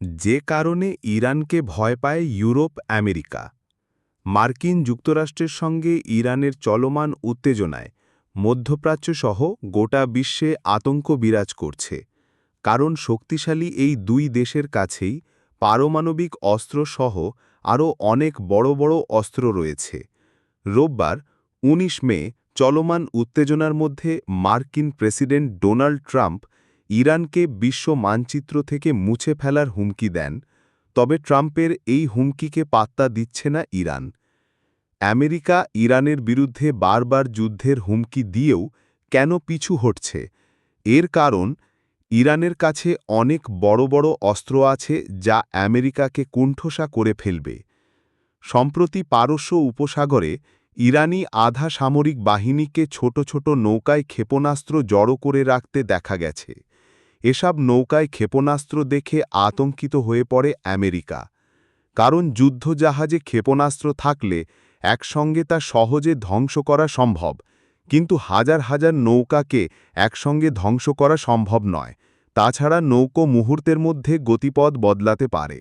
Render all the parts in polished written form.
যে কারণে ইরানকে ভয় পায় ইউরোপ আমেরিকা। মার্কিন যুক্তরাষ্ট্রের সঙ্গে ইরানের চলমান উত্তেজনায় মধ্যপ্রাচ্য সহ গোটা বিশ্বে আতঙ্ক বিরাজ করছে, কারণ শক্তিশালী এই দুই দেশের কাছেই পারমাণবিক অস্ত্র সহ আরও অনেক বড় বড় অস্ত্র রয়েছে। রোববার ১৯ মে চলমান উত্তেজনার মধ্যে মার্কিন প্রেসিডেন্ট ডোনাল্ড ট্রাম্প ইরানকে বিশ্ব মানচিত্র থেকে মুছে ফেলার হুমকি দেন, তবে ট্রাম্পের এই হুমকিকে পাত্তা দিচ্ছে না ইরান। আমেরিকা ইরানের বিরুদ্ধে বারবার যুদ্ধের হুমকি দিয়েও কেন পিছু হটছে? এর কারণ, ইরানের কাছে অনেক বড় বড় অস্ত্র আছে যা আমেরিকাকে কুণ্ঠসা করে ফেলবে। সম্প্রতি পারস্য উপসাগরে ইরানি আধা সামরিক বাহিনীকে ছোট ছোট নৌকায় ক্ষেপণাস্ত্র জড়ো করে রাখতে দেখা গেছে। এসব নৌকায় ক্ষেপণাস্ত্র দেখে আতঙ্কিত হয়ে পড়ে আমেরিকা, কারণ যুদ্ধজাহাজে ক্ষেপণাস্ত্র থাকলে একসঙ্গে তা সহজে ধ্বংস করা সম্ভব, কিন্তু হাজার হাজার নৌকাকে একসঙ্গে ধ্বংস করা সম্ভব নয়। তাছাড়া নৌকো মুহূর্তের মধ্যে গতিপথ বদলাতে পারে।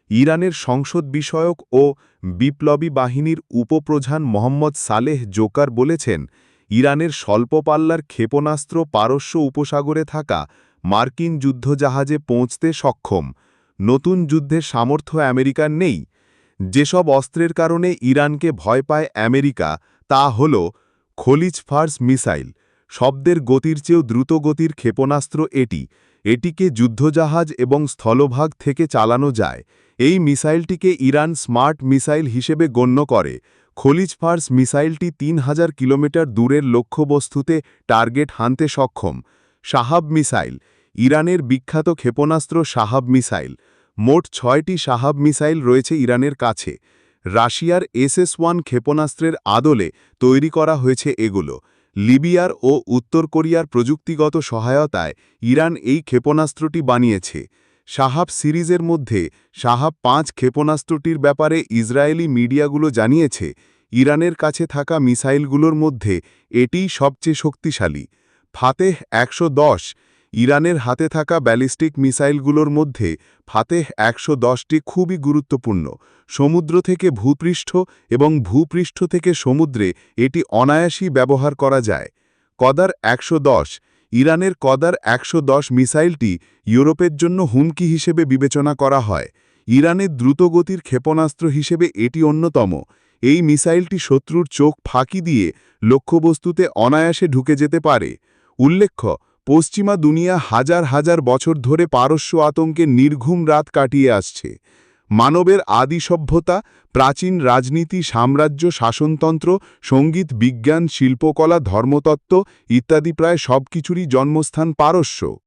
ইরানের সংসদ বিষয়ক ও বিপ্লবী বাহিনীর উপপ্রধান মোহাম্মদ সালেহ জোকার বলেছেন, ইরানের স্বল্প পাল্লার ক্ষেপণাস্ত্র পারস্য উপসাগরে থাকা মার্কিন যুদ্ধজাহাজে পৌঁছতে সক্ষম। নতুন যুদ্ধের সামর্থ্য আমেরিকার নেই। যেসব অস্ত্রের কারণে ইরানকে ভয় পায় আমেরিকা তা হল খলিজ ফার্স মিসাইল। শব্দের গতির চেয়েও দ্রুত গতির ক্ষেপণাস্ত্র এটিকে যুদ্ধজাহাজ এবং স্থলভাগ থেকে চালানো যায়। এই মিসাইলটিকে ইরান স্মার্ট মিসাইল হিসেবে গণ্য করে। খলিজ ফার্স মিসাইলটি ৩০০০ কিলোমিটার দূরের লক্ষ্যবস্তুতে টার্গেট হানতে সক্ষম। শাহাব মিসাইল, ইরানের বিখ্যাত ক্ষেপণাস্ত্র শাহাব মিসাইল। মোট ৬টি শাহাব মিসাইল রয়েছে ইরানের কাছে। রাশিয়ার SS-1 ক্ষেপণাস্ত্রের আদলে তৈরি করা হয়েছে এগুলো। লিবিয়ার ও উত্তর কোরিয়ার প্রযুক্তিগত সহায়তায় ইরান এই ক্ষেপণাস্ত্রটি বানিয়েছে। শাহাব সিরিজের মধ্যে শাহাব-৫ ক্ষেপণাস্ত্রটির ব্যাপারে ইসরায়েলি মিডিয়াগুলো জানিয়েছে, ইরানের কাছে থাকা মিসাইলগুলোর মধ্যে এটিই সবচেয়ে শক্তিশালী। ফাতেহ ১১০, ইরানের হাতে থাকা ব্যালিস্টিক মিসাইলগুলোর মধ্যে ফাতেহ ১১০টি খুবই গুরুত্বপূর্ণ। সমুদ্র থেকে ভূপৃষ্ঠ এবং ভূপৃষ্ঠ থেকে সমুদ্রে এটি অনায়াসেই ব্যবহার করা যায়। কদার ১১০, ইরানের কদার ১১০ মিসাইলটি ইউরোপের জন্য হুমকি হিসেবে বিবেচনা করা হয়। ইরানের দ্রুতগতির ক্ষেপণাস্ত্র হিসেবে এটি অন্যতম। এই মিসাইলটি শত্রুর চোখ ফাঁকি দিয়ে লক্ষ্যবস্তুতে অনায়াসে ঢুকে যেতে পারে। উল্লেখ্য, পশ্চিমা দুনিয়া হাজার হাজার বছর ধরে পারস্য আতঙ্কে নির্ঘুম রাত কাটিয়ে আসছে। মানবের আদি সভ্যতা, প্রাচীন রাজনীতি, সাম্রাজ্য, শাসনতন্ত্র, সঙ্গীত, বিজ্ঞান, শিল্পকলা, ধর্মতত্ত্ব ইত্যাদি প্রায় সবকিছুরই জন্মস্থান পারস্য।